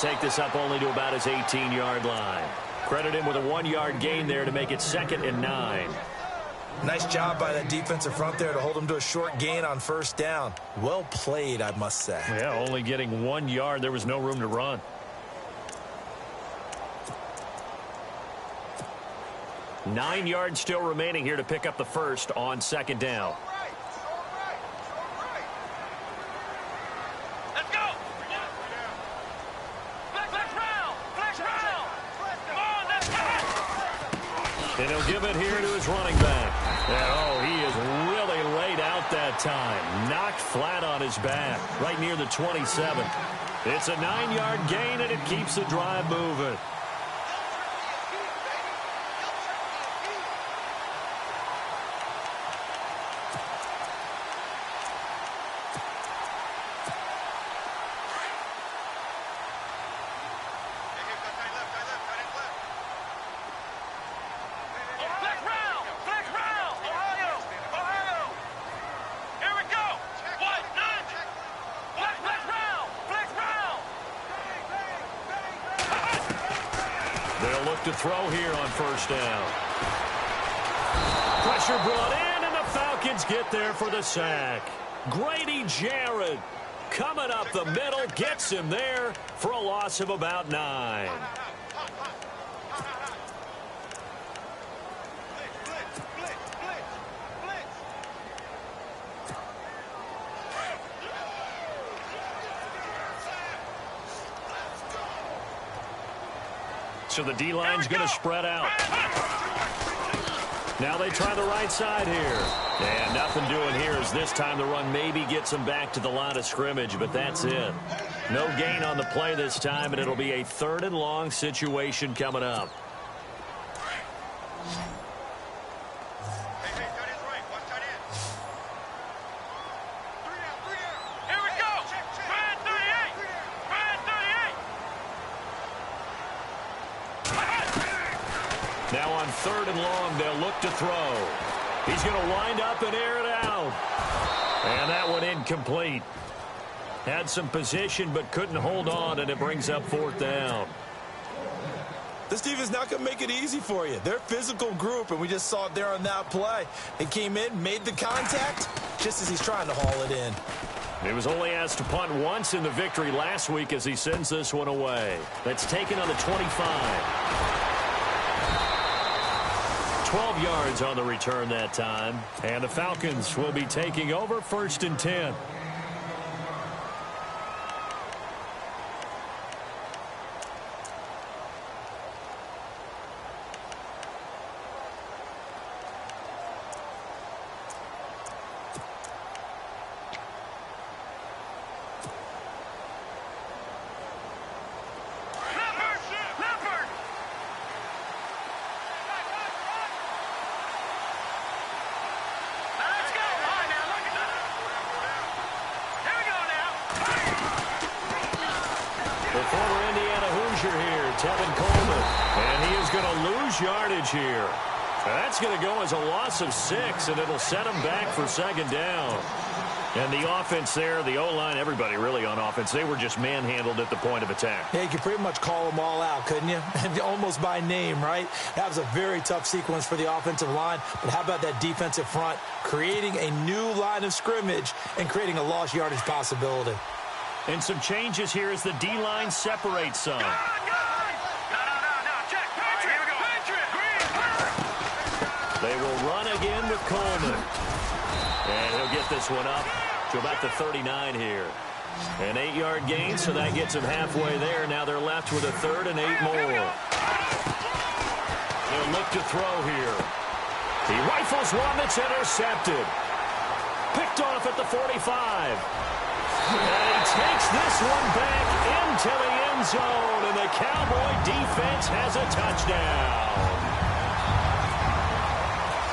take this up only to about his 18-yard line. Credit him with a 1-yard gain there to make it 2nd and 9. Nice job by that defensive front there to hold him to a short gain on 1st down. Well played, I must say. Yeah, only getting 1 yard. There was no room to run. Nine yards still remaining here to pick up the first on 2nd down. Let's go. Flex round. Come on, let's go. And he'll give it here to his running back. And, oh, he is really laid out that time. Knocked flat on his back, right near the 27. It's a 9-yard gain, and it keeps the drive moving. They'll look to throw here on 1st down. Pressure brought in, and the Falcons get there for the sack. Grady Jarrett coming up the middle, gets him there for a loss of about 9. So the D-line's going to spread out. Now they try the right side here. And nothing doing here as this time the run maybe gets them back to the line of scrimmage, but that's it. No gain on the play this time, and it'll be a 3rd and long situation coming up. Now on 3rd and long, they'll look to throw. He's going to wind up and air it out. And that one incomplete. Had some position but couldn't hold on, and it brings up 4th down. This defense not going to make it easy for you. They're a physical group, and we just saw it there on that play. They came in, made the contact, just as he's trying to haul it in. He was only asked to punt once in the victory last week as he sends this one away. That's taken on the 25. 12 yards on the return that time. And the Falcons will be taking over 1st and 10. Former Indiana Hoosier here, Tevin Coleman. And he is going to lose yardage here. That's going to go as a loss of 6, and it'll set him back for 2nd down. And the offense there, the O-line, everybody really on offense, they were just manhandled at the point of attack. Yeah, you could pretty much call them all out, couldn't you? Almost by name, right? That was a very tough sequence for the offensive line. But how about that defensive front creating a new line of scrimmage and creating a lost yardage possibility? And some changes here as the D-line separates some. They will run again with Coleman. And he'll get this one up to about the 39 here. An 8-yard gain, so that gets him halfway there. Now they're left with a 3rd and 8 more. They'll look to throw here. He rifles one that's intercepted. Picked off at the 45. And he takes this one back into the end zone, and the Cowboy defense has a touchdown.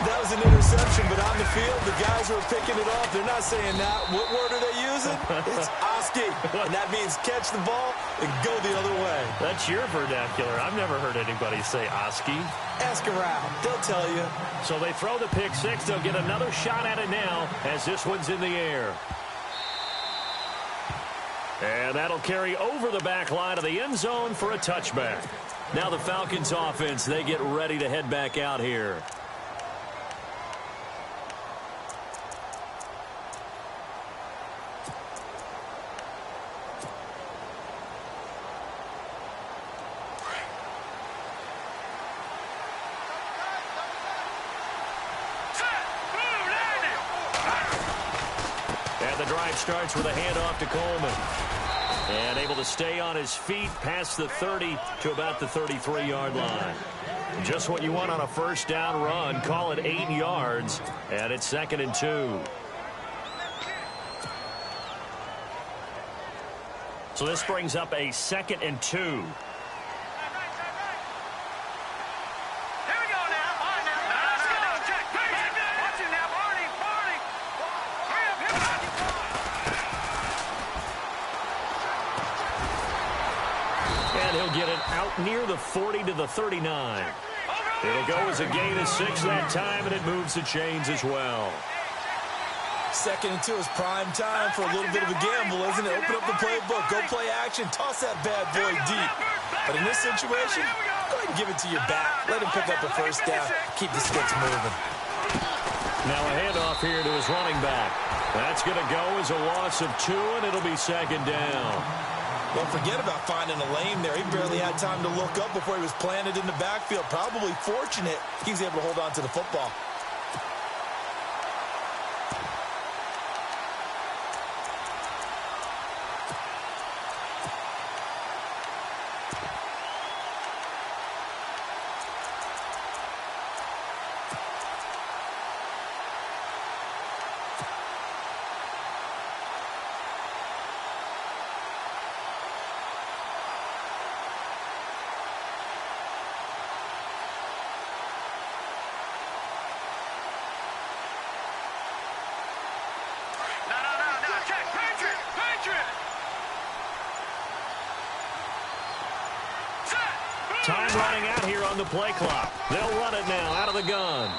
That was an interception, but on the field, the guys who are picking it off, they're not saying that. What word are they using? It's Oski, and that means catch the ball and go the other way. That's your vernacular. I've never heard anybody say Oski. Ask around. They'll tell you. So they throw the pick 6. They'll get another shot at it now as this one's in the air. And that'll carry over the back line of the end zone for a touchback. Now the Falcons offense, they get ready to head back out here. And the drive starts with a handoff to Coleman. And able to stay on his feet past the 30 to about the 33-yard line. Just what you want on a first down run. Call it 8 yards. And it's 2nd and 2. So this brings up a 2nd and 2. Get it out near the 40 to the 39. It'll go as a gain of 6 that time, and it moves the chains as well. 2nd and 2 is prime time for a little bit of a gamble, isn't it? Open up the playbook, go play action, toss that bad boy deep. But in this situation, go ahead and give it to your back. Let him pick up the first down. Keep the sticks moving. Now a handoff here to his running back. That's going to go as a loss of 2, and it'll be 2nd down. Well, forget about finding a lane there. He barely had time to look up before he was planted in the backfield. Probably fortunate he was able to hold on to the football. Time running out here on the play clock. They'll run it now out of the gun.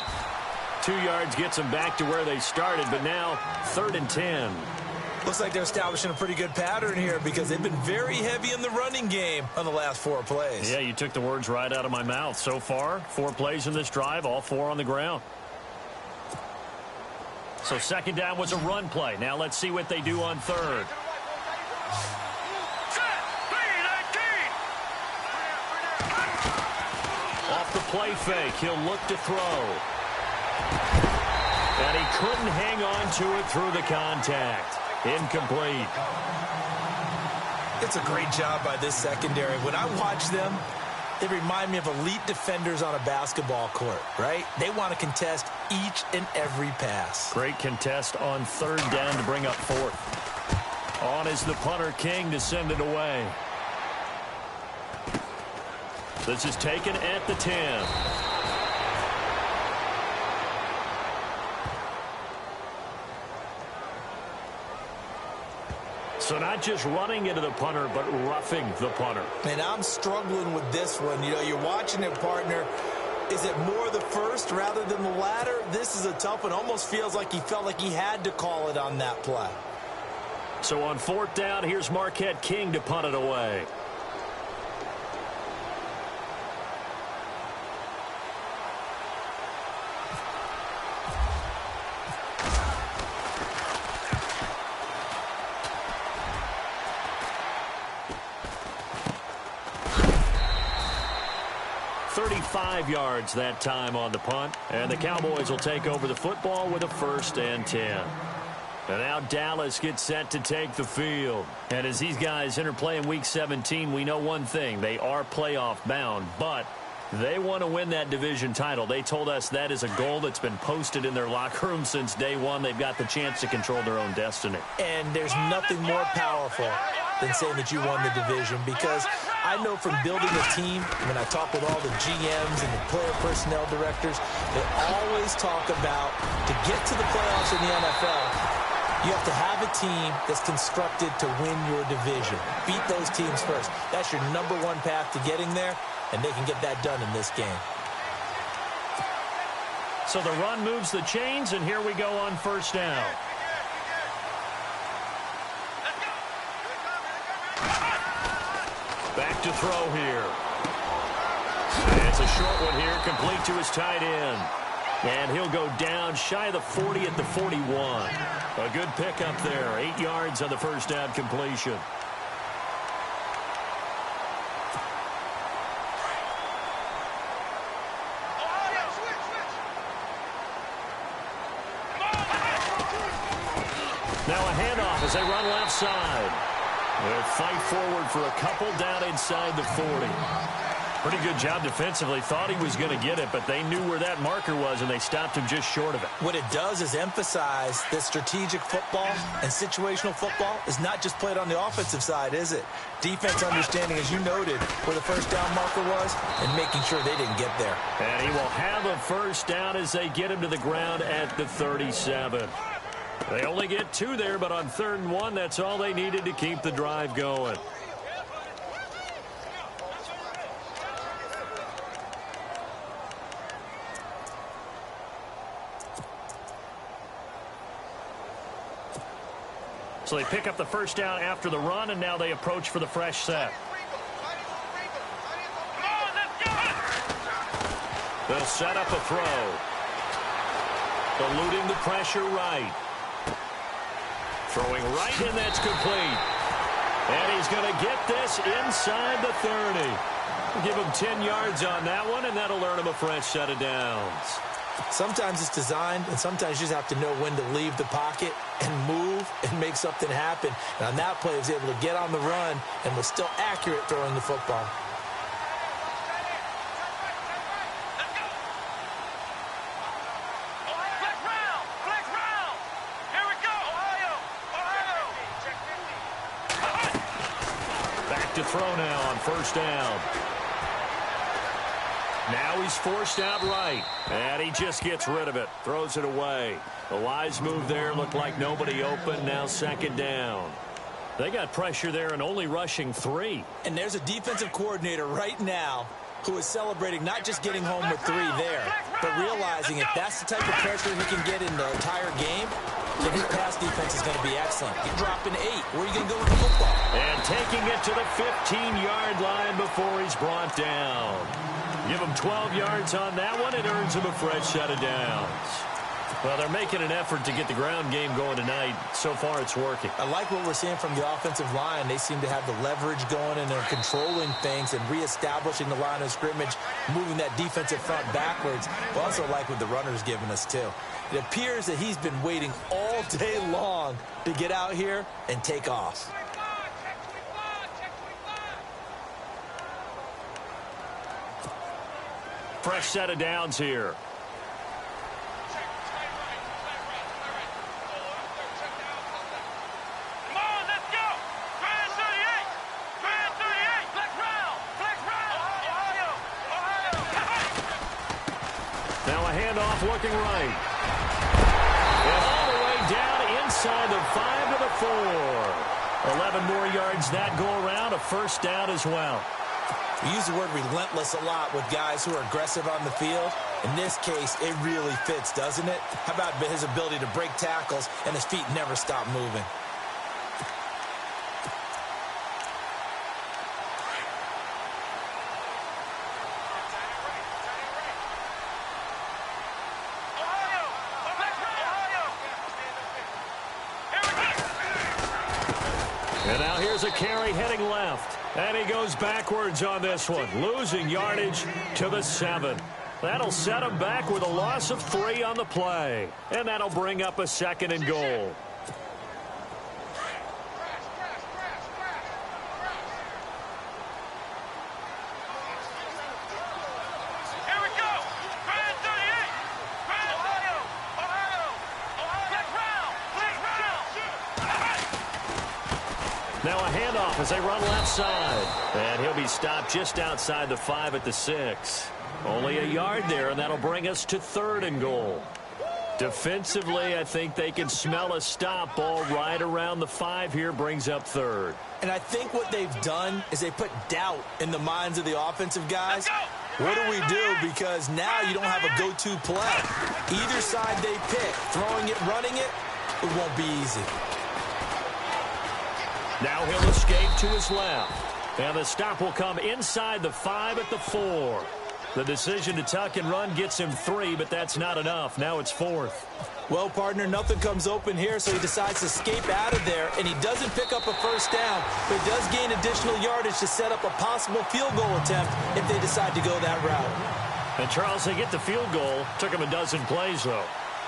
2 yards gets them back to where they started, but now 3rd and 10. Looks like they're establishing a pretty good pattern here because they've been very heavy in the running game on the last 4 plays. Yeah, you took the words right out of my mouth. So far, 4 plays in this drive, all 4 on the ground. So 2nd down was a run play. Now let's see what they do on 3rd. Off the play fake, he'll look to throw. And he couldn't hang on to it through the contact. Incomplete. It's a great job by this secondary. When I watch them, they remind me of elite defenders on a basketball court, right? They want to contest each and every pass. Great contest on 3rd down to bring up 4th. On is the punter King to send it away. This is taken at the 10. So not just running into the punter, but roughing the punter. And I'm struggling with this one. You know, you're watching it, partner. Is it more the first rather than the latter? This is a tough one. Almost feels like he felt like he had to call it on that play. So on 4th down, here's Marquette King to punt it away. Yards that time on the punt, and the Cowboys will take over the football with a 1st and 10. And now Dallas gets set to take the field. And as these guys interplay in Week 17, we know one thing: they are playoff bound, but they want to win that division title. They told us that is a goal that's been posted in their locker room since day one. They've got the chance to control their own destiny. And there's nothing more powerful than saying that you won the division, because I know from building a team, when I talk with all the GMs and the player personnel directors, they always talk about, to get to the playoffs in the NFL, you have to have a team that's constructed to win your division. Beat those teams first. That's your #1 path to getting there, and they can get that done in this game. So the run moves the chains, and here we go on 1st down. Back to throw here. It's a short one here, complete to his tight end. And he'll go down shy of the 40 at the 41. A good pickup there. 8 yards on the first down completion. Now a handoff as they run left side. They'll fight forward for a couple down inside the 40. Pretty good job defensively. Thought he was going to get it, but they knew where that marker was, and they stopped him just short of it. What it does is emphasize that strategic football and situational football is not just played on the offensive side, is it? Defense understanding, as you noted, where the first down marker was and making sure they didn't get there. And he will have a first down as they get him to the ground at the 37. They only get 2 there, but on 3rd and 1, that's all they needed to keep the drive going. So they pick up the first down after the run, and now they approach for the fresh set. They'll set up a throw. Eluding the pressure right. Throwing right, and that's complete. And he's going to get this inside the 30. Give him 10 yards on that one, and that'll earn him a fresh set of downs. Sometimes it's designed, and sometimes you just have to know when to leave the pocket and move and make something happen. And on that play, he was able to get on the run and was still accurate throwing the football. Back to throw now on first down. Now he's forced out right, and he just gets rid of it, throws it away. A wise move there, looked like nobody open, now 2nd down. They got pressure there and only rushing 3. And there's a defensive coordinator right now who is celebrating not just getting home with 3 there, but realizing if that's the type of pressure he can get in the entire game, then his pass defense is going to be excellent. You're dropping 8. Where are you going to go with the football? And taking it to the 15-yard line before he's brought down. Give him 12 yards on that one. It earns him a fresh set of downs. Well, they're making an effort to get the ground game going tonight. So far, it's working. I like what we're seeing from the offensive line. They seem to have the leverage going, and they're controlling things and reestablishing the line of scrimmage, moving that defensive front backwards. But also like what the runner's giving us, too. It appears that he's been waiting all day long to get out here and take off. Fresh set of downs here. Now a handoff looking right. And all the way down inside the 5 to the 4. 11 more yards that go around, a first down as well. We use the word relentless a lot with guys who are aggressive on the field. In this case, it really fits, doesn't it? How about his ability to break tackles and his feet never stop moving? And now here's a carry heading left. And he goes backwards on this one, losing yardage to the 7. That'll set him back with a loss of 3 on the play. And that'll bring up a 2nd and goal. Now a handoff as they run left side. And he'll be stopped just outside the 5 at the 6. Only a yard there, and that'll bring us to 3rd and goal. Defensively, I think they can smell a stop ball right around the 5 here, brings up 3rd. And I think what they've done is they put doubt in the minds of the offensive guys. What do we do? Because now you don't have a go-to play. Either side they pick, throwing it, running it, it won't be easy. Now he'll escape to his left. And the stop will come inside the 5 at the 4. The decision to tuck and run gets him 3, but that's not enough. Now it's 4th. Well, partner, nothing comes open here, so he decides to escape out of there, and he doesn't pick up a first down, but he does gain additional yardage to set up a possible field goal attempt if they decide to go that route. And, Charles, they get the field goal. Took him a dozen plays, though.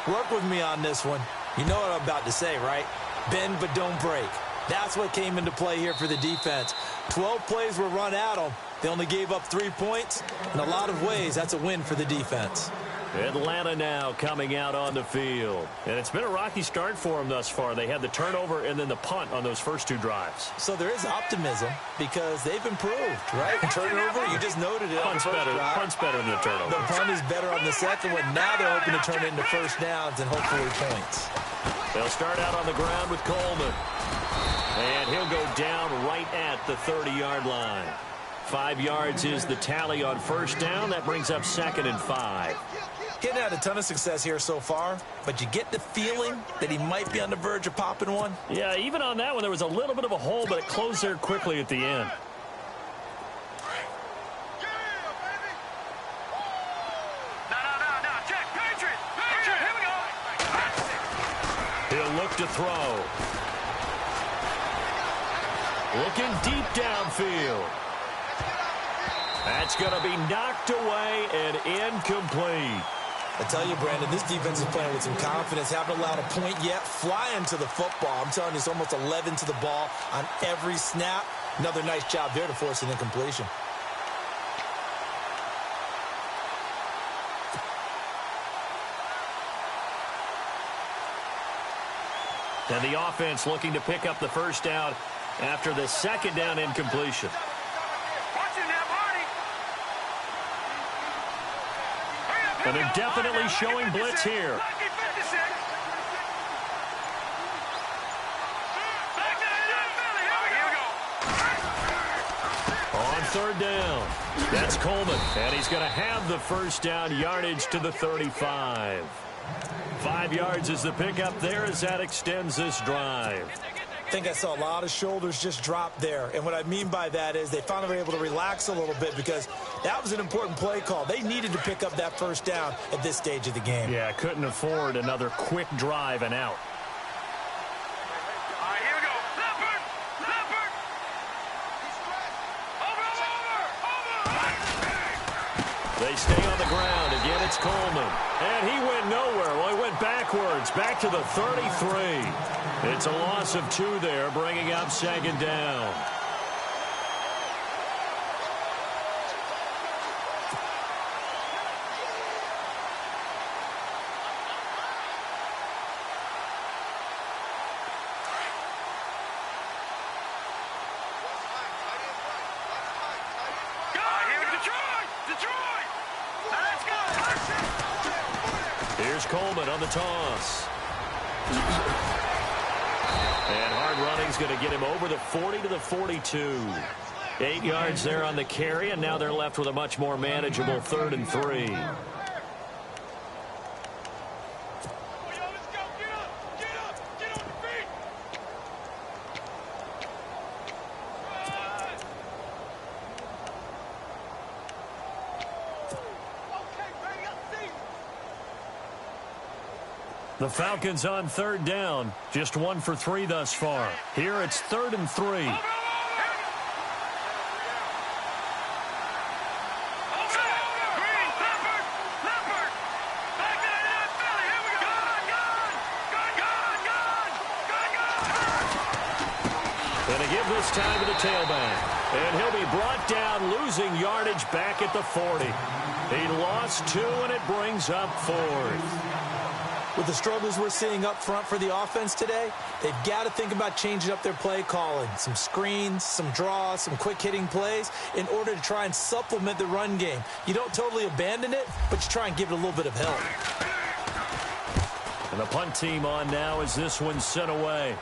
Work with me on this one. You know what I'm about to say, right? Bend but don't break. That's what came into play here for the defense. 12 plays were run at them. They only gave up 3 points. In a lot of ways, that's a win for the defense. Atlanta now coming out on the field. And it's been a rocky start for them thus far. They had the turnover and then the punt on those first 2 drives. So there is optimism because they've improved, right? Turnover, you just noted it. Punt's better than the turnover. The punt is better on the second one. Now they're hoping to turn it into first downs and hopefully points. They'll start out on the ground with Coleman. And he'll go down right at the 30-yard line. 5 yards is the tally on first down. That brings up 2nd and 5. Getting had a ton of success here so far, but you get the feeling that he might be on the verge of popping one. Yeah, even on that one, there was a little bit of a hole, but it closed there quickly at the end. Check, Patriot, here we go. He'll look to throw. Looking deep downfield. That's going to be knocked away and incomplete. I tell you, Brandon, this defense is playing with some confidence. Haven't allowed a point yet. Flying to the football. I'm telling you, it's almost 11 to the ball on every snap. Another nice job there to force an incompletion. And the offense looking to pick up the first down after the second down incompletion. And they're definitely showing blitz here. On third down, that's Coleman. And he's going to have the first down, yardage to the 35. 5 yards is the pickup there as that extends this drive. I think I saw a lot of shoulders just drop there. And what I mean by that is they finally were able to relax a little bit because that was an important play call. They needed to pick up that first down at this stage of the game. Yeah, couldn't afford another quick drive and out. All right, here we go. Leopard! Over! They stay on the ground. Again, it's Coleman. And he went nowhere. Well, he went backwards, back to the 33. It's a loss of 2 there, bringing up 2nd down. Here's Coleman on the toss. And hard running's going to get him over the 40 to the 42. 8 yards there on the carry, and now they're left with a much more manageable 3rd and 3. The Falcons on 3rd down. Just 1 for 3 thus far. Here it's 3rd and 3. Gonna give this time to the tailback. And he'll be brought down, losing yardage back at the 40. He lost 2, and it brings up 4th. With the struggles we're seeing up front for the offense today, they've got to think about changing up their play calling. Some screens, some draws, some quick-hitting plays in order to try and supplement the run game. You don't totally abandon it, but you try and give it a little bit of help. And the punt team on now as this one's sent away.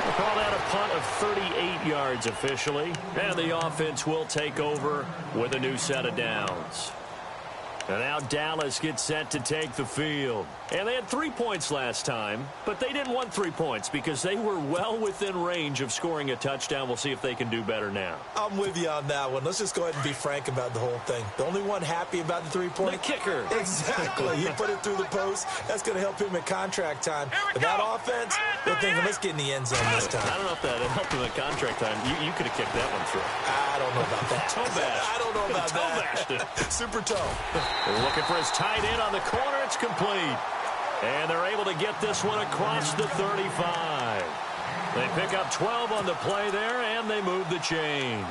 We'll call that a punt of 38 yards officially. And the offense will take over with a new set of downs. And now Dallas gets set to take the field. And they had 3 points last time, but they didn't want 3 points because they were well within range of scoring a touchdown. We'll see if they can do better now. I'm with you on that one. Let's just go ahead and be frank about the whole thing. The only one happy about the 3-point. The kicker. Exactly. He put it through the post. That's going to help him at contract time. But that offense, they're thinking, let's get in the end zone this time. I don't know if that helped him at contract time. You could have kicked that one through. I don't know about that. Toe bash. I don't know about toe that. Bashed it. Super toe. They're looking for his tight end on the corner. It's complete. And they're able to get this one across the 35. They pick up 12 on the play there, and they move the chains.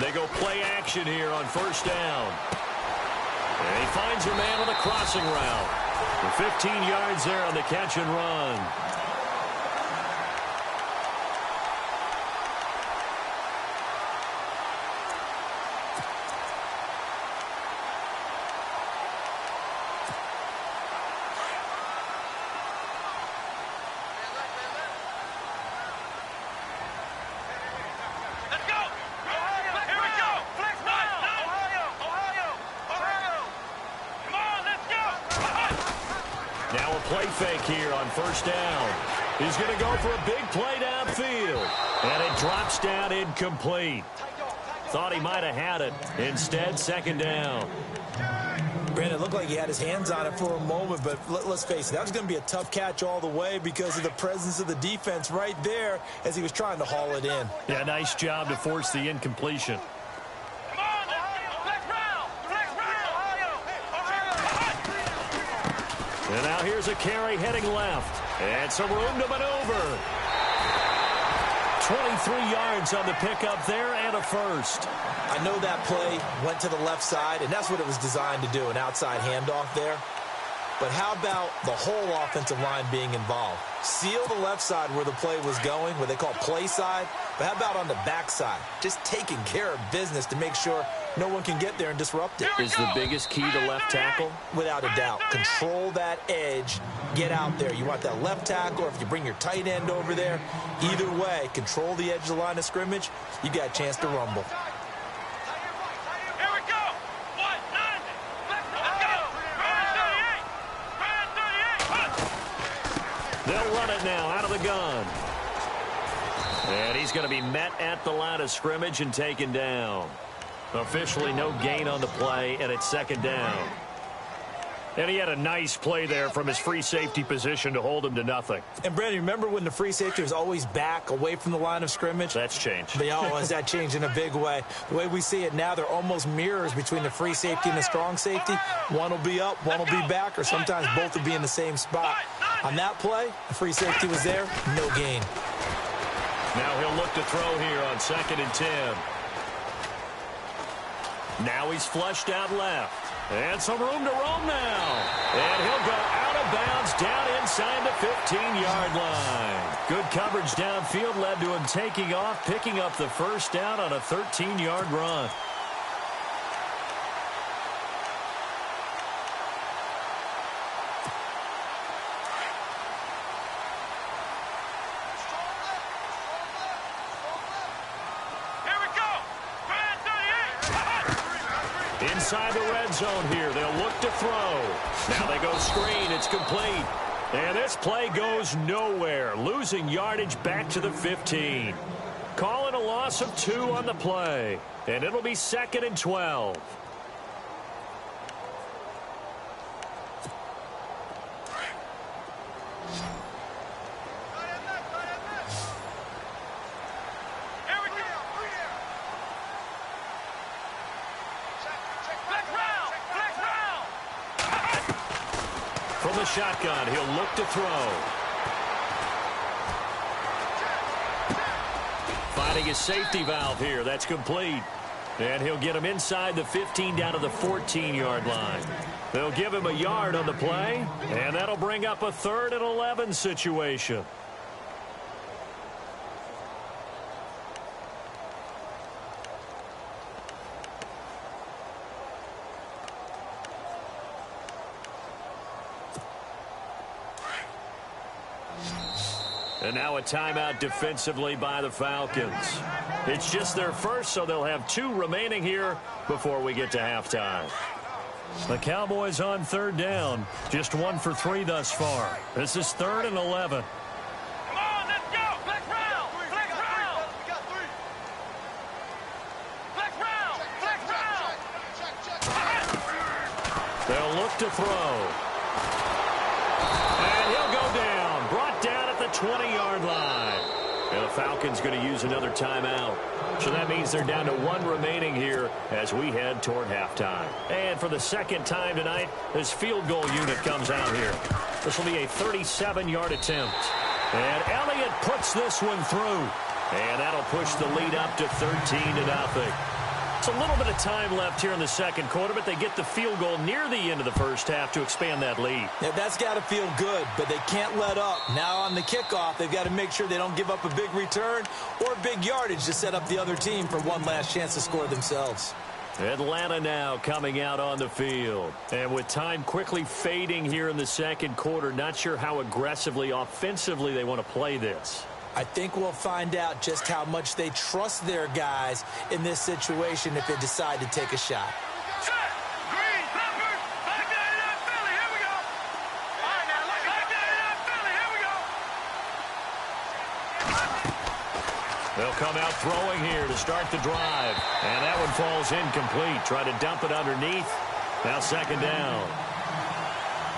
They go play action here on first down. And he finds a man on a crossing route. For 15 yards there on the catch and run. Play fake here on first down. He's going to go for a big play downfield. And it drops down incomplete. Thought he might have had it. Instead, second down. Brandon, it looked like he had his hands on it for a moment, but let's face it, that was going to be a tough catch all the way because of the presence of the defense right there as he was trying to haul it in. Yeah, nice job to force the incompletion. And now here's a carry heading left. And some room to maneuver. 23 yards on the pickup there and a first. I know that play went to the left side, and that's what it was designed to do, an outside handoff there. But how about the whole offensive line being involved? Seal the left side where the play was going, what they call play side. But how about on the back side? Just taking care of business to make sure no one can get there and disrupt it. Is the biggest key to left tackle? Without a doubt. Control that edge. Get out there. You want that left tackle, or if you bring your tight end over there, either way, control the edge of the line of scrimmage, you got a chance to rumble. They'll run it now out of the gun. And he's going to be met at the line of scrimmage and taken down. Officially no gain on the play, and it's second down. And he had a nice play there from his free safety position to hold him to nothing. And, Brandon, remember when the free safety was always back away from the line of scrimmage? That's changed. But, oh, has that changed in a big way? The way we see it now, they're almost mirrors between the free safety and the strong safety. One will be up, one will be back, or sometimes both will be in the same spot. On that play, the free safety was there, no gain. Now he'll look to throw here on 2nd and 10. Now he's flushed out left. And some room to roam now. And he'll go out of bounds down inside the 15-yard line. Good coverage downfield led to him taking off, picking up the first down on a 13-yard run. Inside the red zone here. They'll look to throw. Now they go screen. It's complete. And this play goes nowhere. Losing yardage back to the 15. Calling a loss of 2 on the play. And it'll be 2nd and 12. From the shotgun, he'll look to throw. Finding his safety valve here. That's complete. And he'll get him inside the 15 down to the 14-yard line. They'll give him a yard on the play, and that'll bring up a 3rd and 11 situation. And now a timeout defensively by the Falcons. It's just their first, so they'll have 2 remaining here before we get to halftime. The Cowboys on 3rd down. Just 1 for 3 thus far. This is 3rd and 11. Come on, let's go. Flex round. Flex round. Flex round. Flex round. They'll look to throw. And he'll go down. Brought down at the 20-yard line. And the Falcons going to use another timeout. So that means they're down to 1 remaining here as we head toward halftime. And for the second time tonight, this field goal unit comes out here. This will be a 37-yard attempt. And Elliott puts this one through. And that'll push the lead up to 13-0. It's a little bit of time left here in the second quarter, but they get the field goal near the end of the first half to expand that lead. Yeah, that's got to feel good, but they can't let up. Now on the kickoff, they've got to make sure they don't give up a big return or big yardage to set up the other team for one last chance to score themselves. Atlanta now coming out on the field. And with time quickly fading here in the second quarter, not sure how aggressively, offensively they want to play this. I think we'll find out just how much they trust their guys in this situation if they decide to take a shot. Set. Green. Peppers. 599 Philly. Here we go. All right, now look at 599 Philly. Here we go. They'll come out throwing here to start the drive. And that one falls incomplete. Try to dump it underneath. Now second down.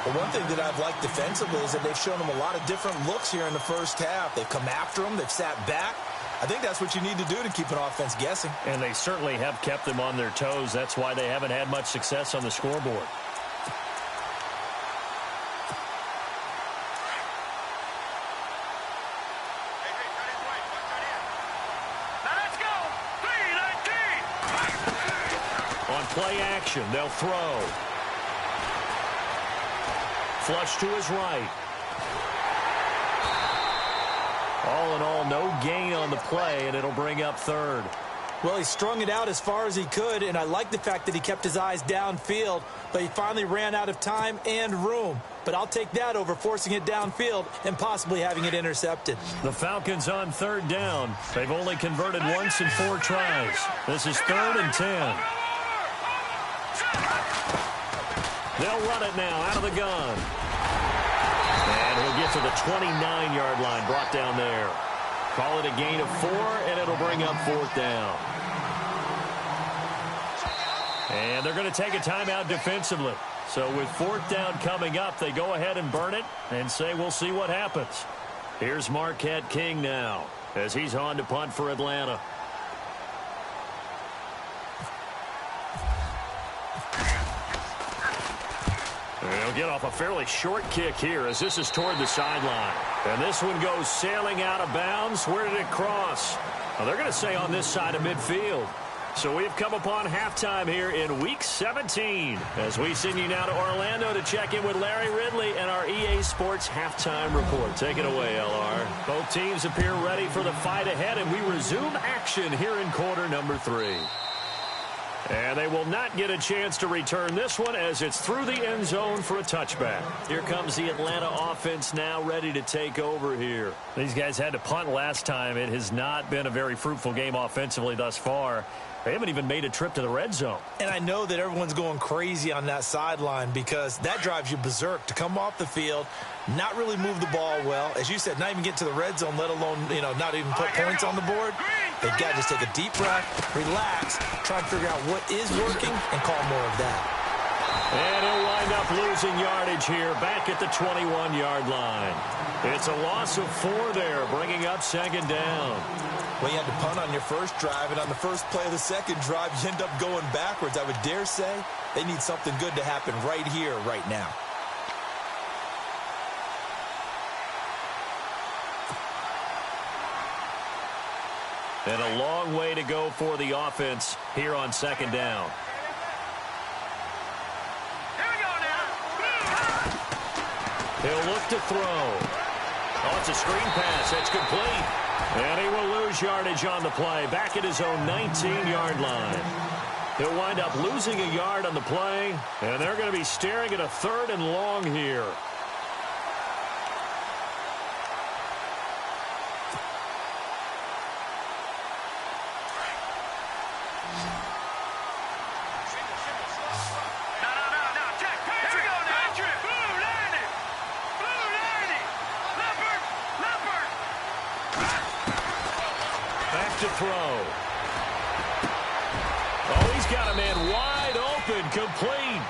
Well, one thing that I've liked defensively is that they've shown them a lot of different looks here in the first half. They've come after them. They've sat back. I think that's what you need to do to keep an offense guessing. And they certainly have kept them on their toes. That's why they haven't had much success on the scoreboard. Now let's go. 3-19. On play action, they'll throw. Flush to his right. All in all, no gain on the play, and it'll bring up 3rd. Well, he strung it out as far as he could, and I like the fact that he kept his eyes downfield, but he finally ran out of time and room. But I'll take that over forcing it downfield and possibly having it intercepted. The Falcons on 3rd down. They've only converted once in 4 tries. This is 3rd and 10. They'll run it now out of the gun. And he'll get to the 29-yard line, brought down there. Call it a gain of 4, and it'll bring up 4th down. And they're going to take a timeout defensively. So with 4th down coming up, they go ahead and burn it and say we'll see what happens. Here's Marquette King now as he's on to punt for Atlanta. They'll get off a fairly short kick here as this is toward the sideline. And this one goes sailing out of bounds. Where did it cross? Well, they're going to say on this side of midfield. So we've come upon halftime here in Week 17 as we send you now to Orlando to check in with Larry Ridley and our EA Sports Halftime Report. Take it away, LR. Both teams appear ready for the fight ahead, and we resume action here in quarter number 3. And they will not get a chance to return this one as it's through the end zone for a touchback. Here comes the Atlanta offense now ready to take over here. These guys had to punt last time. It has not been a very fruitful game offensively thus far. They haven't even made a trip to the red zone. And I know that everyone's going crazy on that sideline because that drives you berserk to come off the field, not really move the ball well. As you said, not even get to the red zone, let alone, not even put points on the board. They've got to just take a deep breath, relax, try and figure out what is working, and call more of that. And he'll wind up losing yardage here back at the 21-yard line. It's a loss of 4 there, bringing up second down. Well, you had to punt on your first drive, and on the first play of the second drive, you end up going backwards. I would dare say they need something good to happen right here, right now. And a long way to go for the offense here on second down. Here we go now. He'll look to throw. Oh, it's a screen pass. It's complete. And he will lose yardage on the play back at his own 19-yard line. He'll wind up losing a yard on the play, and they're going to be staring at a 3rd and long here. No. Check. Here we go now. Blue, landing. Leopard. Back to throw. Oh, he's got a man wide open, complete.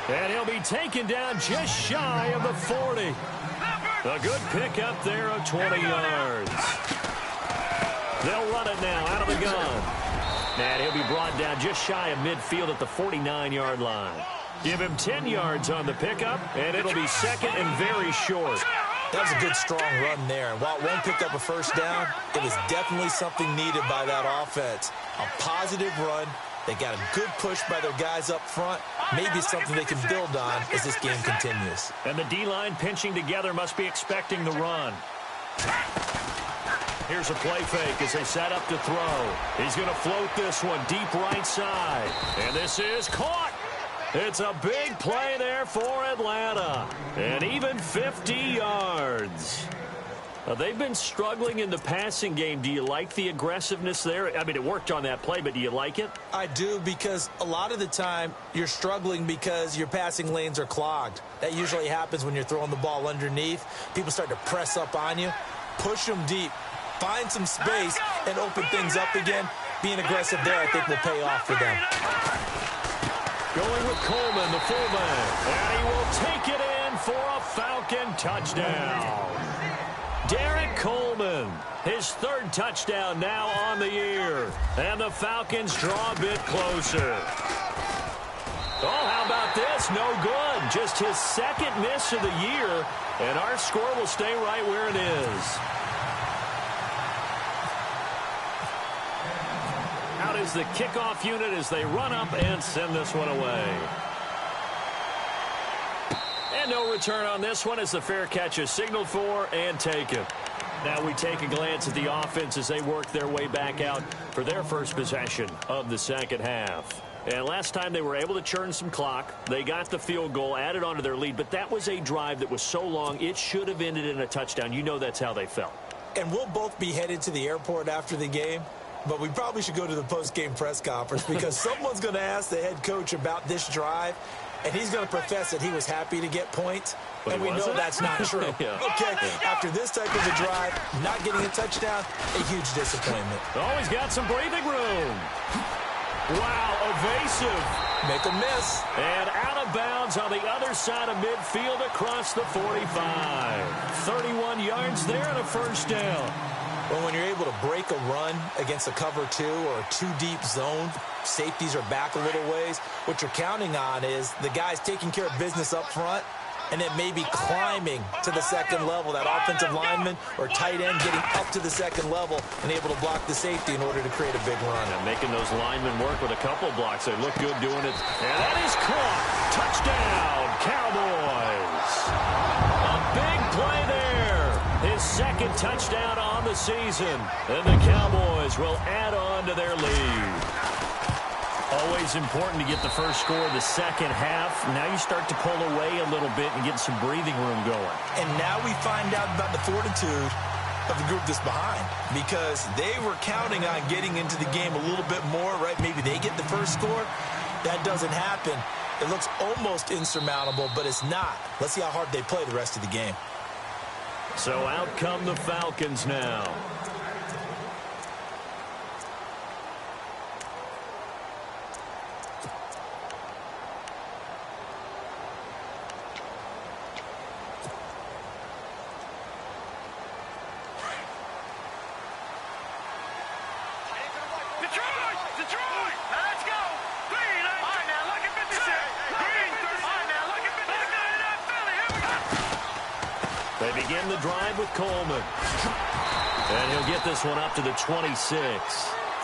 And he'll be taken down just shy of the 40. A good pickup there of 20 yards. They'll run it now out of the gun. And he'll be brought down just shy of midfield at the 49-yard line. Give him 10 yards on the pickup, and it'll be second and very short. That was a good, strong run there. And while it won't pick up a first down, it was definitely something needed by that offense. A positive run. They got a good push by their guys up front. Maybe something they can build on as this game continues. And the D-line pinching together must be expecting the run. Here's a play fake as they set up to throw. He's going to float this one deep right side. And this is caught. It's a big play there for Atlanta. And even 50 yards. They've been struggling in the passing game. Do you like the aggressiveness there? I mean, it worked on that play, but do you like it? I do, because a lot of the time you're struggling because your passing lanes are clogged. That usually happens when you're throwing the ball underneath. People start to press up on you. Push them deep. Find some space and open things up again. Being aggressive there, I think, will pay off for them. Going with Coleman, the fullback. And he will take it in for a Falcon touchdown. Derek Coleman, his third touchdown now on the year. And the Falcons draw a bit closer. Oh, how about this? No good. Just his second miss of the year. And our score will stay right where it is. Out is the kickoff unit as they run up and send this one away. And no return on this one as the fair catch is signaled for and taken. Now we take a glance at the offense as they work their way back out for their first possession of the second half. And last time they were able to churn some clock. They got the field goal, added onto their lead, but that was a drive that was so long it should have ended in a touchdown. You know that's how they felt. And we'll both be headed to the airport after the game. But we probably should go to the post-game press conference because someone's going to ask the head coach about this drive, and he's going to profess that he was happy to get points, and we know that's not true. Yeah. Okay, after this type of a drive, not getting a touchdown, a huge disappointment. Oh, he's got some breathing room. Wow, evasive. Make a miss. And out of bounds on the other side of midfield across the 45. 31 yards there and a first down. Well, when you're able to break a run against a cover 2 or a 2-deep zone, safeties are back a little ways. What you're counting on is the guys taking care of business up front and then maybe climbing to the second level. That offensive lineman or tight end getting up to the second level and able to block the safety in order to create a big run. And making those linemen work with a couple blocks. They look good doing it. And that is caught. Touchdown, Cowboys. A big play there. His second touchdown on the season. And the Cowboys will add on to their lead. Always important to get the first score of the second half. Now you start to pull away a little bit and get some breathing room going. And now we find out about the fortitude of the group that's behind, because they were counting on getting into the game a little bit more, right? Maybe they get the first score. That doesn't happen. It looks almost insurmountable, but it's not. Let's see how hard they play the rest of the game. So out come the Falcons now. Detroit! Now let's go! Green, all right, now look at 56. Green, all right, now look at 59. Philly, here we go. They begin the drive with Coleman. And he'll get this one up to the 26.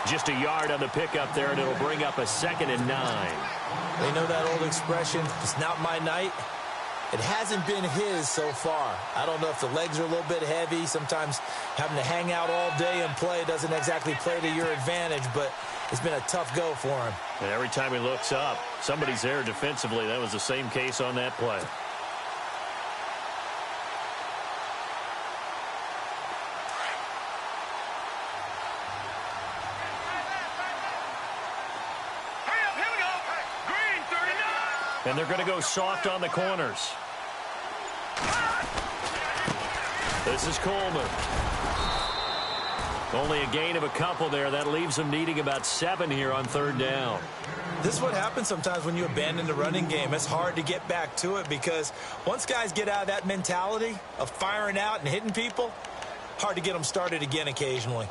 Just a yard on the pickup there, and it'll bring up a 2nd and 9. They know that old expression, it's not my night. It hasn't been his so far. I don't know if the legs are a little bit heavy. Sometimes having to hang out all day and play doesn't exactly play to your advantage, but it's been a tough go for him. And every time he looks up, somebody's there defensively. That was the same case on that play. And they're going to go soft on the corners. This is Coleman. Only a gain of a couple there. That leaves them needing about 7 here on third down. This is what happens sometimes when you abandon the running game. It's hard to get back to it because once guys get out of that mentality of firing out and hitting people, hard to get them started again occasionally.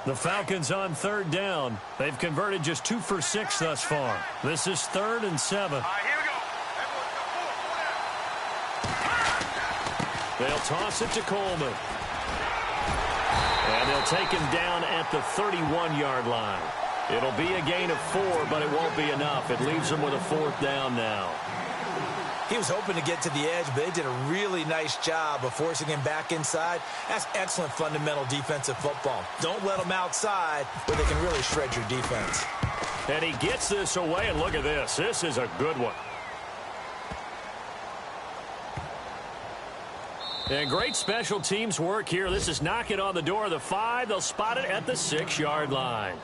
The Falcons on third down. They've converted just 2 for 6 thus far. This is 3rd and 7. All right, here we go. They'll toss it to Coleman. And they'll take him down at the 31-yard line. It'll be a gain of 4, but it won't be enough. It leaves them with a 4th down now. He was hoping to get to the edge, but they did a really nice job of forcing him back inside. That's excellent fundamental defensive football. Don't let them outside where they can really shred your defense. And he gets this away, and look at this. This is a good one. And great special teams work here. This is knocking on the door of the 5. They'll spot it at the 6-yard line.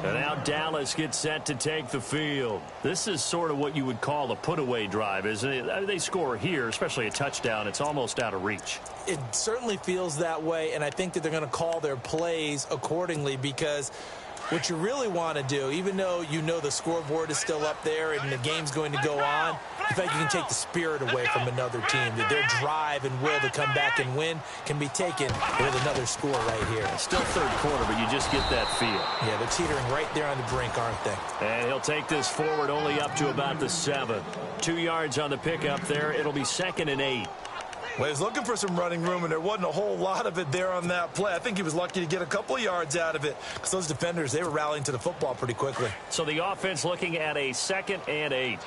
And now Dallas gets set to take the field. This is sort of what you would call a put-away drive, isn't it? They score here, especially a touchdown. It's almost out of reach. It certainly feels that way, and I think that they're going to call their plays accordingly because what you really want to do, even though you know the scoreboard is still up there and the game's going to go on, I think you can take the spirit away from another team. That their drive and will to come back and win can be taken with another score right here. Still third quarter, but you just get that feel. Yeah, they're teetering right there on the brink, aren't they? And he'll take this forward only up to about the 7. 2 yards on the pickup there. It'll be 2nd and 8. Well, he was looking for some running room, and there wasn't a whole lot of it there on that play. I think he was lucky to get a couple of yards out of it because those defenders, they were rallying to the football pretty quickly. So the offense looking at a 2nd and 8.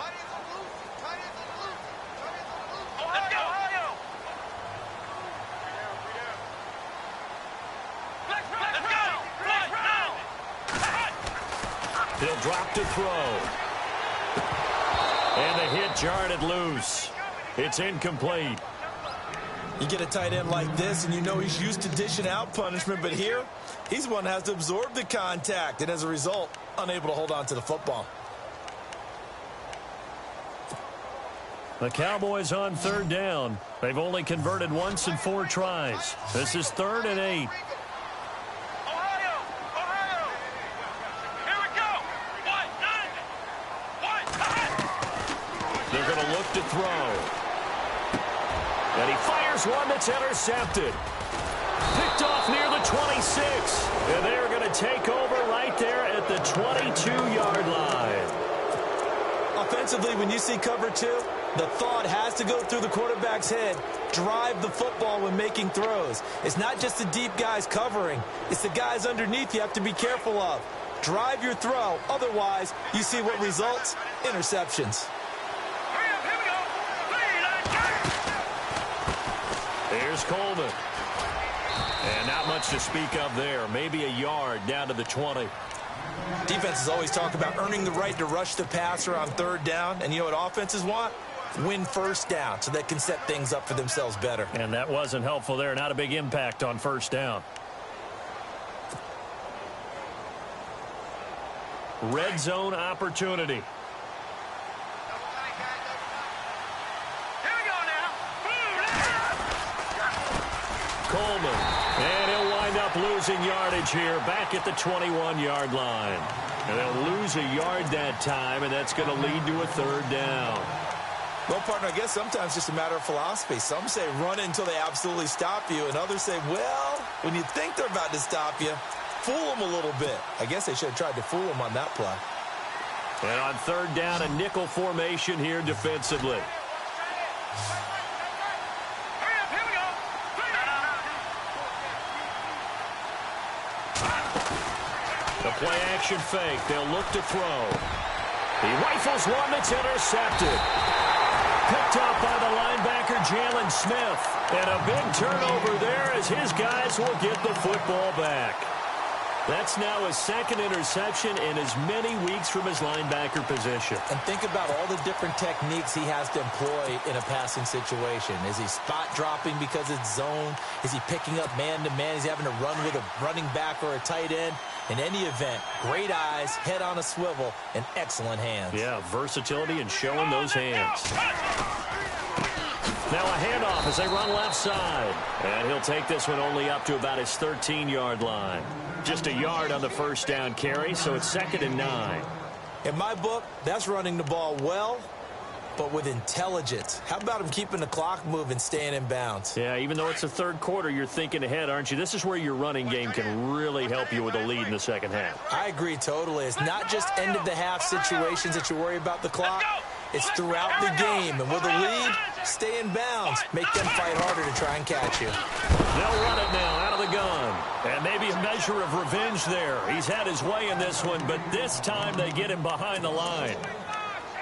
He'll drop to throw. And the hit jarred it loose. It's incomplete. You get a tight end like this, and you know he's used to dishing out punishment, but here, he's one that has to absorb the contact, and as a result, unable to hold on to the football. The Cowboys on third down. They've only converted once in 4 tries. This is 3rd and 8. They're going to look to throw. And he fires one that's intercepted. Picked off near the 26. And they're going to take over right there at the 22-yard line. Offensively, when you see cover 2, the thought has to go through the quarterback's head. Drive the football when making throws. It's not just the deep guys covering. It's the guys underneath you have to be careful of. Drive your throw. Otherwise, you see what results? Interceptions. Here's Coleman. And not much to speak of there. Maybe a yard down to the 20. Defenses always talk about earning the right to rush the passer on third down. And you know what offenses want? Win first down so they can set things up for themselves better. And that wasn't helpful there. Not a big impact on first down. Red zone opportunity. Coleman, and he'll wind up losing yardage here back at the 21-yard line. And they'll lose a yard that time, and that's going to lead to a 3rd down. Well, partner, I guess sometimes it's just a matter of philosophy. Some say run it until they absolutely stop you, and others say, well, when you think they're about to stop you, fool them a little bit. I guess they should have tried to fool them on that play. And on 3rd down, a nickel formation here defensively. The play-action fake. They'll look to throw. He rifles one that's intercepted. Picked up by the linebacker, Jalen Smith. And a big turnover there as his guys will get the football back. That's now his second interception in as many weeks from his linebacker position. And think about all the different techniques he has to employ in a passing situation. Is he spot dropping because it's zone? Is he picking up man-to-man? Is he having to run with a running back or a tight end? In any event, great eyes, head on a swivel, and excellent hands. Yeah, versatility and showing those hands. Now a handoff as they run left side. And he'll take this one only up to about his 13-yard line. Just a yard on the first down carry, so it's 2nd and 9. In my book, that's running the ball well, but with intelligence. How about him keeping the clock moving, staying in bounds? Yeah, even though it's the third quarter, you're thinking ahead, aren't you? This is where your running game can really help you with a lead in the second half. I agree totally. It's not just end-of-the-half situations that you worry about the clock. It's throughout the game. And with a lead, stay in bounds. Make them fight harder to try and catch you. They'll run it now out of the gun. And maybe a measure of revenge there. He's had his way in this one, but this time they get him behind the line.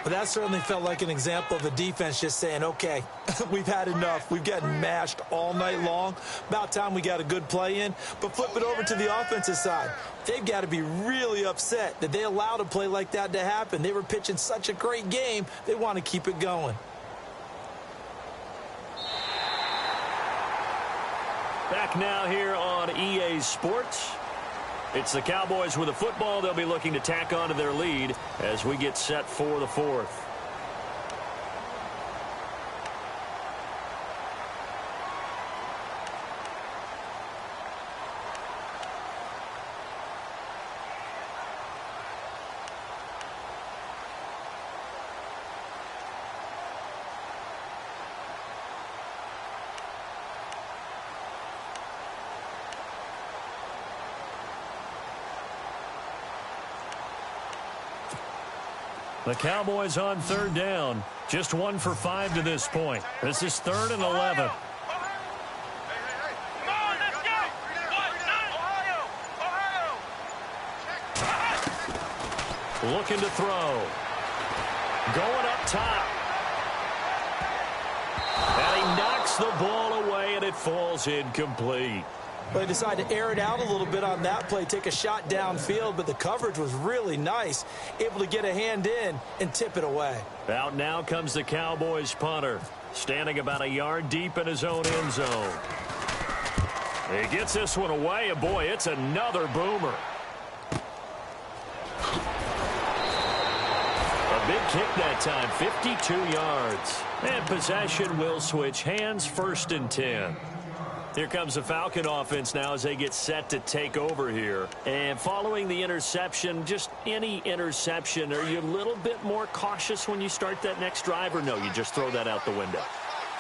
But that certainly felt like an example of a defense just saying, okay, we've had enough. We've gotten mashed all night long. About time we got a good play in. But flip it over to the offensive side. They've got to be really upset that they allowed a play like that to happen. They were pitching such a great game, they want to keep it going. Back now here on EA Sports. It's the Cowboys with the football. They'll be looking to tack on to their lead as we get set for the fourth. The Cowboys on 3rd down. Just 1 for 5 to this point. This is 3rd and 11. Looking to throw. Going up top. And he knocks the ball away, and it falls incomplete. They decided to air it out a little bit on that play, take a shot downfield, but the coverage was really nice, able to get a hand in and tip it away. Out now comes the Cowboys punter, standing about a yard deep in his own end zone. He gets this one away, and boy, it's another boomer. A big kick that time, 52 yards. And possession will switch hands, 1st and 10. Here comes the Falcon offense now as they get set to take over here. And following the interception, just any interception, are you a little bit more cautious when you start that next drive, or no, you just throw that out the window?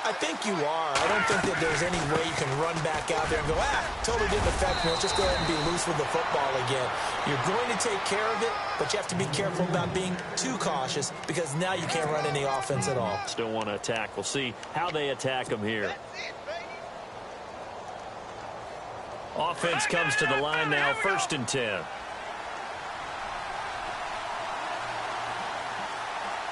I think you are. I don't think that there's any way you can run back out there and go, totally didn't affect me. Let's just go ahead and be loose with the football again. You're going to take care of it, but you have to be careful about being too cautious because now you can't run any offense at all. Still want to attack. We'll see how they attack them here. Offense comes to the line now, 1st and 10.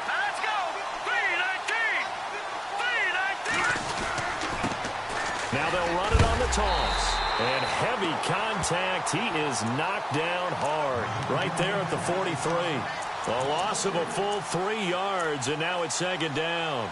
Let's go. 3-19. Now they'll run it on the toss. And heavy contact. He is knocked down hard right there at the 43. A loss of a full 3 yards, and now it's 2nd down.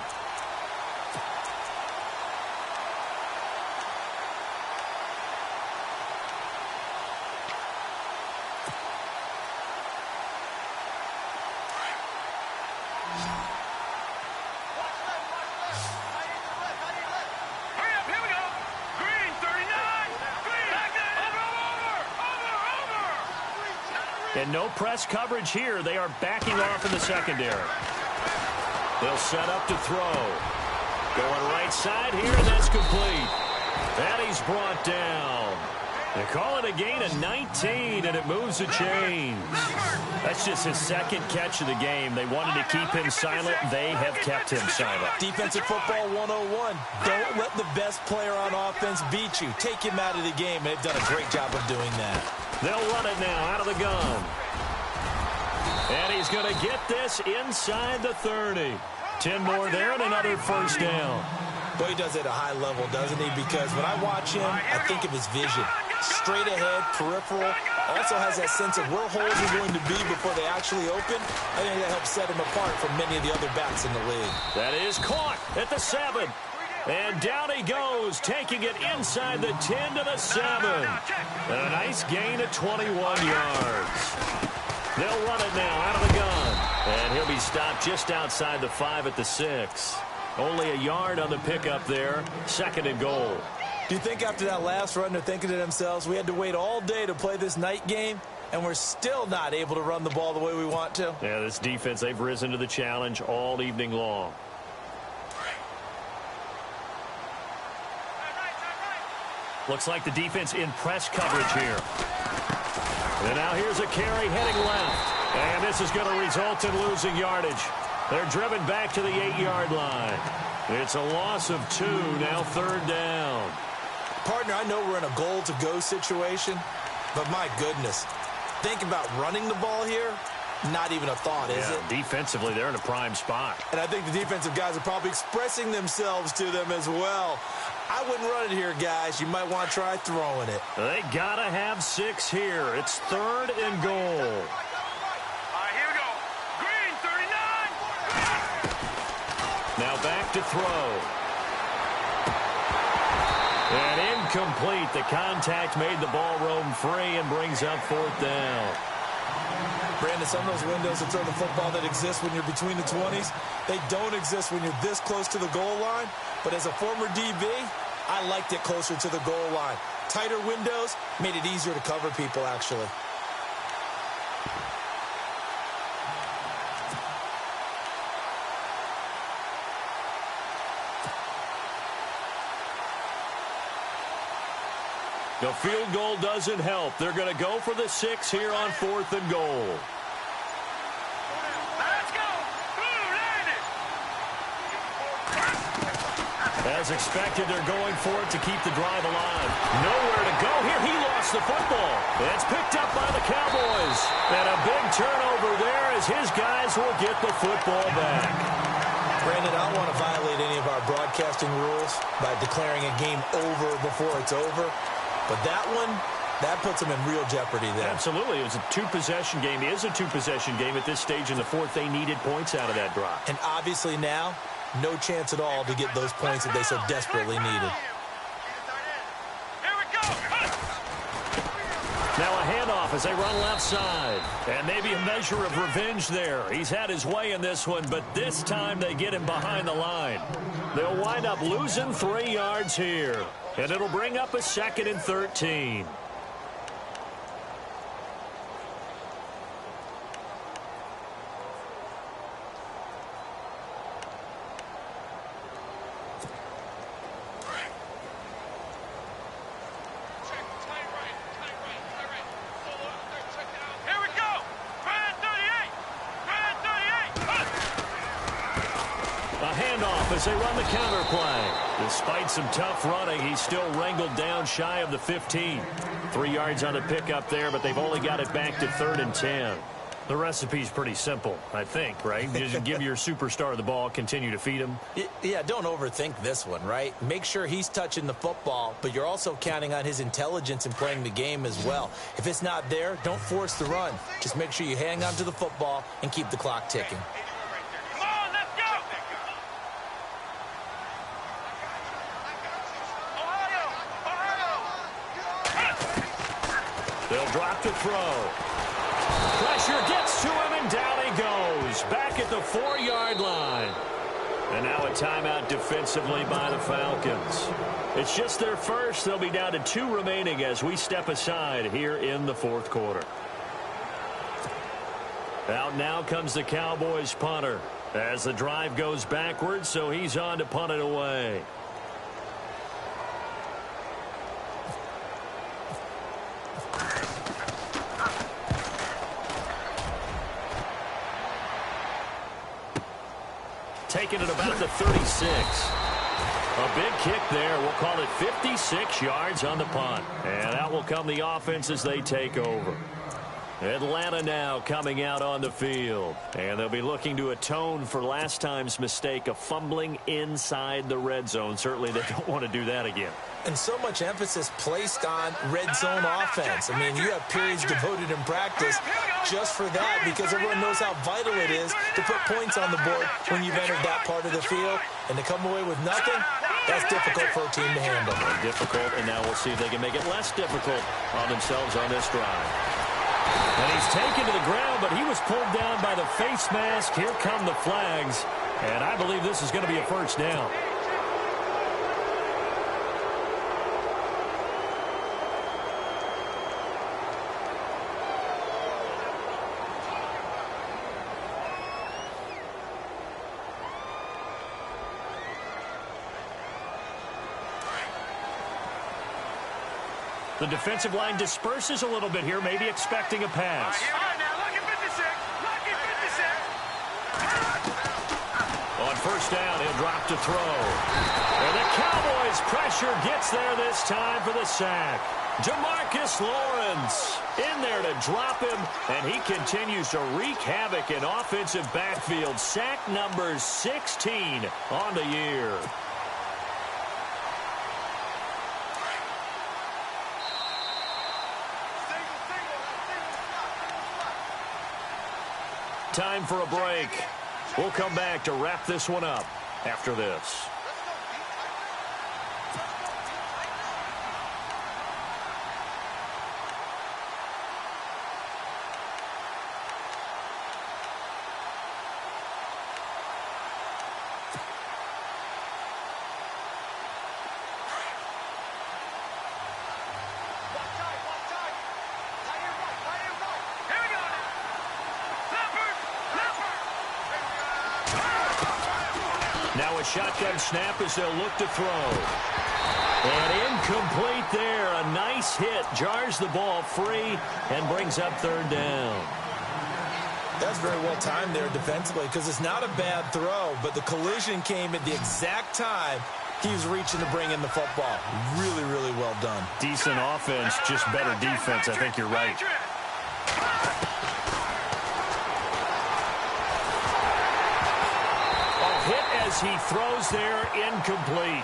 And no press coverage here. They are backing off in the secondary. They'll set up to throw. Going right side here, and that's complete. And he's brought down. They call it a gain of 19, and it moves the chains. That's just his 2nd catch of the game. They wanted to keep him silent. They have kept him silent. Defensive football 101. Don't let the best player on offense beat you. Take him out of the game, and they've done a great job of doing that. They'll run it now out of the gun. And he's going to get this inside the 30. 10 more there and another 1st down. Boy, he does it at a high level, doesn't he? Because when I watch him, I think of his vision. straight ahead, peripheral. Also has that sense of where holes are going to be before they actually open. I think that helps set him apart from many of the other backs in the league. That is caught at the 7. And down he goes, taking it inside the 10 to the 7. And a nice gain of 21 yards. They'll run it now out of the gun. And he'll be stopped just outside the 5 at the 6. Only a yard on the pickup there. 2nd and goal. Do you think after that last run they're thinking to themselves, we had to wait all day to play this night game, and we're still not able to run the ball the way we want to? Yeah, this defense, they've risen to the challenge all evening long. Looks like the defense in press coverage here. And now here's a carry heading left. And this is going to result in losing yardage. They're driven back to the 8-yard line. It's a loss of 2, now 3rd down. Partner, I know we're in a goal-to-go situation, but my goodness, think about running the ball here. Not even a thought, is it? Defensively, they're in a prime spot. And I think the defensive guys are probably expressing themselves to them as well. I wouldn't run it here, guys. You might want to try throwing it. They got to have 6 here. It's 3rd and goal. All right, here we go. Green, 39. Now back to throw. And incomplete. The contact made the ball roam free and brings up 4th down. Brandon, some of those windows to throw the football that exist when you're between the 20s, they don't exist when you're this close to the goal line. But as a former DB, I liked it closer to the goal line. Tighter windows made it easier to cover people, actually. The field goal doesn't help. They're going to go for the 6 here on 4th and goal. Let's go. Blue landed. As expected, they're going for it to keep the drive alive. Nowhere to go here. He lost the football. It's picked up by the Cowboys. And a big turnover there as his guys will get the football back. Brandon, I don't want to violate any of our broadcasting rules by declaring a game over before it's over. But that one, that puts them in real jeopardy there. Absolutely. It was a 2-possession game. It is a 2-possession game at this stage in the 4th. They needed points out of that drive. And obviously now, no chance at all to get those points that they so desperately needed. Here we go. Now a handoff as they run left side. And maybe a measure of revenge there. He's had his way in this one, but this time they get him behind the line. They'll wind up losing 3 yards here. And it'll bring up a 2nd and 13. Here we go. Brand 38. Brand 38. A handoff as they run the counter play. Despite some tough running, he's still wrangled down shy of the 15. 3 yards on the pickup there, but they've only got it back to 3rd and 10. The recipe's pretty simple, I think, right? You just give your superstar the ball, continue to feed him. Yeah, don't overthink this one, right? Make sure he's touching the football, but you're also counting on his intelligence in playing the game as well. If it's not there, don't force the run. Just make sure you hang on to the football and keep the clock ticking. Come on, let's go. They'll drop to throw. Pressure gets to him, and down he goes. Back at the 4-yard line. And now a timeout defensively by the Falcons. It's just their first. They'll be down to 2 remaining as we step aside here in the 4th quarter. Out now comes the Cowboys punter as the drive goes backwards, so he's on to punt it away. Taking it about the 36. A big kick there. We'll call it 56 yards on the punt. And out will come the offense as they take over. Atlanta now coming out on the field. And they'll be looking to atone for last time's mistake of fumbling inside the red zone. Certainly they don't want to do that again. And so much emphasis placed on red zone offense. I mean, you have periods devoted in practice just for that because everyone knows how vital it is to put points on the board when you've entered that part of the field. And to come away with nothing, that's difficult for a team to handle. Difficult, and now we'll see if they can make it less difficult on themselves on this drive. And he's taken to the ground, but he was pulled down by the face mask. Here come the flags, and I believe this is going to be a first down. The defensive line disperses a little bit here, maybe expecting a pass. On first down, he'll drop to throw. And the Cowboys' pressure gets there this time for the sack. Jamarcus Lawrence in there to drop him, and he continues to wreak havoc in offensive backfield. Sack number 16 on the year. Time for a break. We'll come back to wrap this one up after this. Now a shotgun snap as they'll look to throw. And incomplete there. A nice hit. Jars the ball free and brings up third down. That's very well timed there defensively because it's not a bad throw, but the collision came at the exact time he was reaching to bring in the football. Really, really well done. Decent offense, just better defense. I think you're right. As he throws there, incomplete.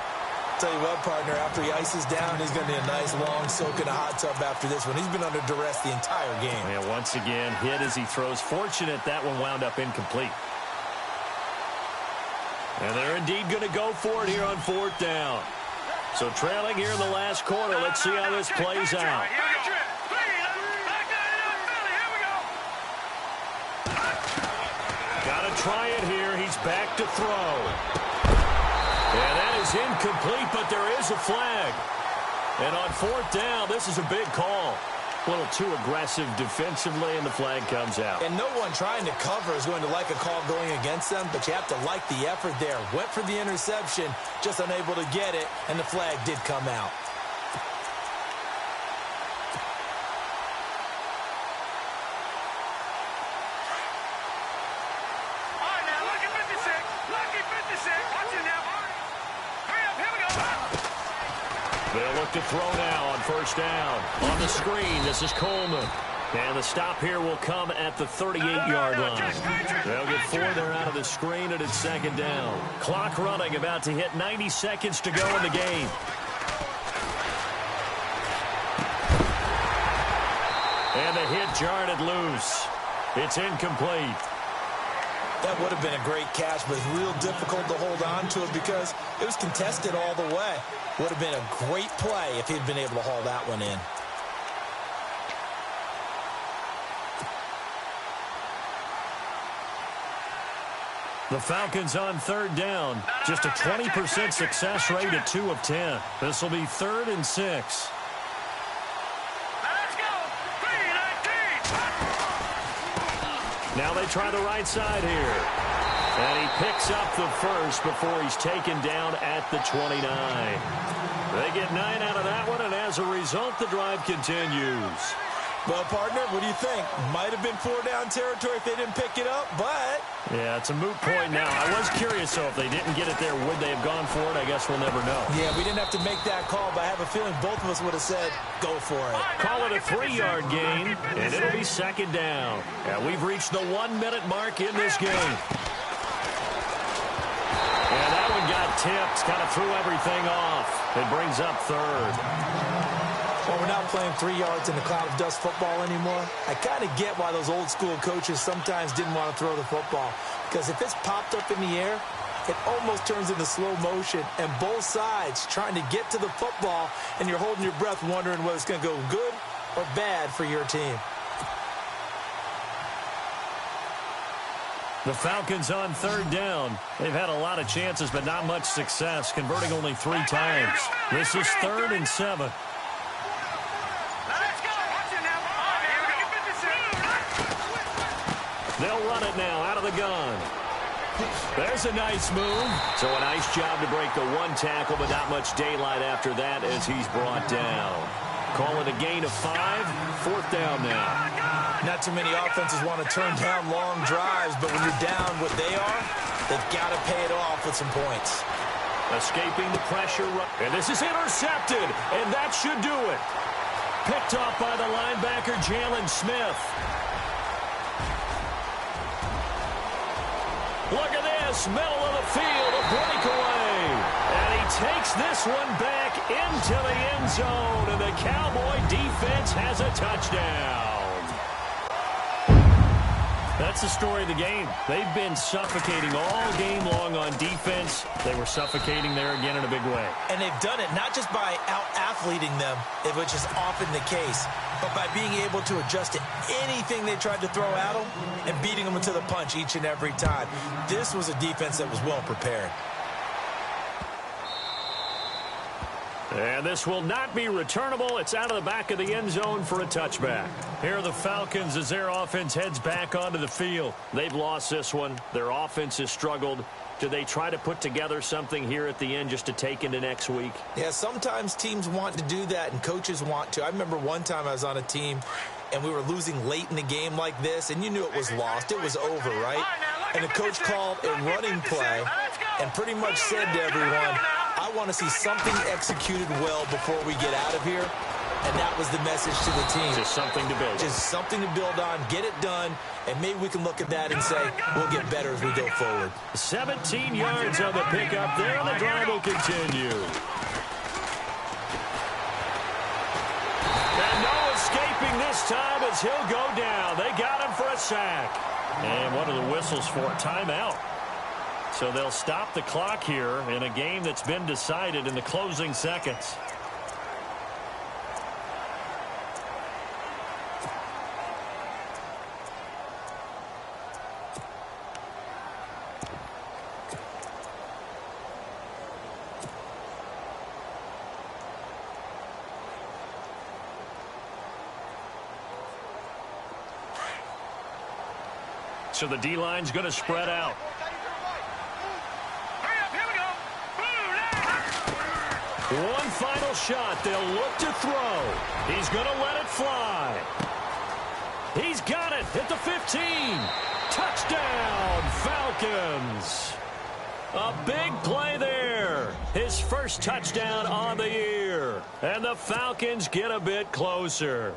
Tell you what, partner, after he ices down, he's going to need a nice long soak in a hot tub after this one. He's been under duress the entire game. Yeah, once again, hit as he throws. Fortunate that one wound up incomplete. And they're indeed going to go for it here on fourth down. So trailing here in the last quarter. Let's see how this plays out. Got to try it here. He's back to throw. And that is incomplete, but there is a flag. And on fourth down, this is a big call. A little too aggressive defensively, and the flag comes out. And no one trying to cover is going to like a call going against them, but you have to like the effort there. Went for the interception, just unable to get it, and the flag did come out. They'll look to throw now on first down. On the screen, this is Coleman. And the stop here will come at the 38-yard line. They'll get 4 there out of the screen, and it's second down. Clock running, about to hit 90 seconds to go in the game. And the hit jarred it loose. It's incomplete. That would have been a great catch, but it's real difficult to hold on to it because it was contested all the way. Would have been a great play if he'd been able to haul that one in. The Falcons on third down. Just a 20% success rate at 2 of 10. This will be 3rd and 6. Now they try the right side here. And he picks up the first before he's taken down at the 29. They get 9 out of that one, and as a result, the drive continues. Well, partner, what do you think? Might have been 4-down territory if they didn't pick it up, but... Yeah, it's a moot point now. I was curious, though, if they didn't get it there, would they have gone for it? I guess we'll never know. Yeah, we didn't have to make that call, but I have a feeling both of us would have said, go for it. Call it a 3-yard gain, and it'll be second down. And we've reached the 1-minute mark in this game. And that one got tipped, kind of threw everything off. It brings up third. Well, we're not playing 3 yards in the cloud of dust football anymore. I kind of get why those old school coaches sometimes didn't want to throw the football. Because if it's popped up in the air, it almost turns into slow motion. And both sides trying to get to the football, and you're holding your breath wondering whether it's going to go good or bad for your team. The Falcons on third down. They've had a lot of chances, but not much success, converting only 3 times. This is 3rd and 7. They'll run it now out of the gun. There's a nice move. So a nice job to break the 1 tackle, but not much daylight after that as he's brought down. Call it a gain of 5. 4th down now. Not too many offenses want to turn down long drives, but when you're down what they are, they've got to pay it off with some points. Escaping the pressure. And this is intercepted, and that should do it. Picked off by the linebacker, Jalen Smith. Look at this, middle of the field, a breakaway. And he takes this one back into the end zone, and the Cowboy defense has a touchdown. That's the story of the game. They've been suffocating all game long on defense. They were suffocating there again in a big way. And they've done it not just by out-athleting them, which is often the case, but by being able to adjust to anything they tried to throw at them and beating them into the punch each and every time. This was a defense that was well prepared. And this will not be returnable. It's out of the back of the end zone for a touchback. Here are the Falcons as their offense heads back onto the field. They've lost this one. Their offense has struggled. Do they try to put together something here at the end just to take into next week? Yeah, sometimes teams want to do that and coaches want to. I remember one time I was on a team and we were losing late in the game like this, and you knew it was lost. It was over, right? And the coach called a running play and pretty much said to everyone, I want to see something executed well before we get out of here. And that was the message to the team. Just something to build on. Just something to build on, get it done, and maybe we can look at that and say we'll get better as we go forward. 17 yards on the pickup there, and the drive will continue. And no escaping this time as he'll go down. They got him for a sack. And what are the whistles for? Timeout. So they'll stop the clock here in a game that's been decided in the closing seconds. So the D-line's going to spread out. One final shot. They'll look to throw. He's going to let it fly. He's got it at the 15. Touchdown, Falcons. A big play there. His first touchdown on the year. And the Falcons get a bit closer.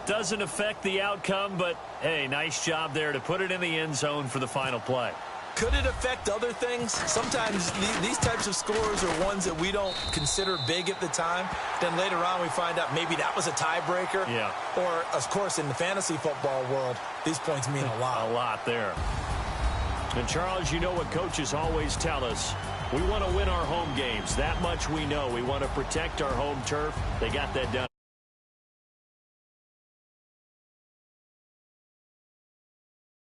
Doesn't affect the outcome, but, hey, nice job there to put it in the end zone for the final play. Could it affect other things? Sometimes these types of scores are ones that we don't consider big at the time. Then later on we find out maybe that was a tiebreaker. Yeah. Or, of course, in the fantasy football world, these points mean a lot. A lot there. And, Charles, you know what coaches always tell us. We want to win our home games. That much we know. We want to protect our home turf. They got that done.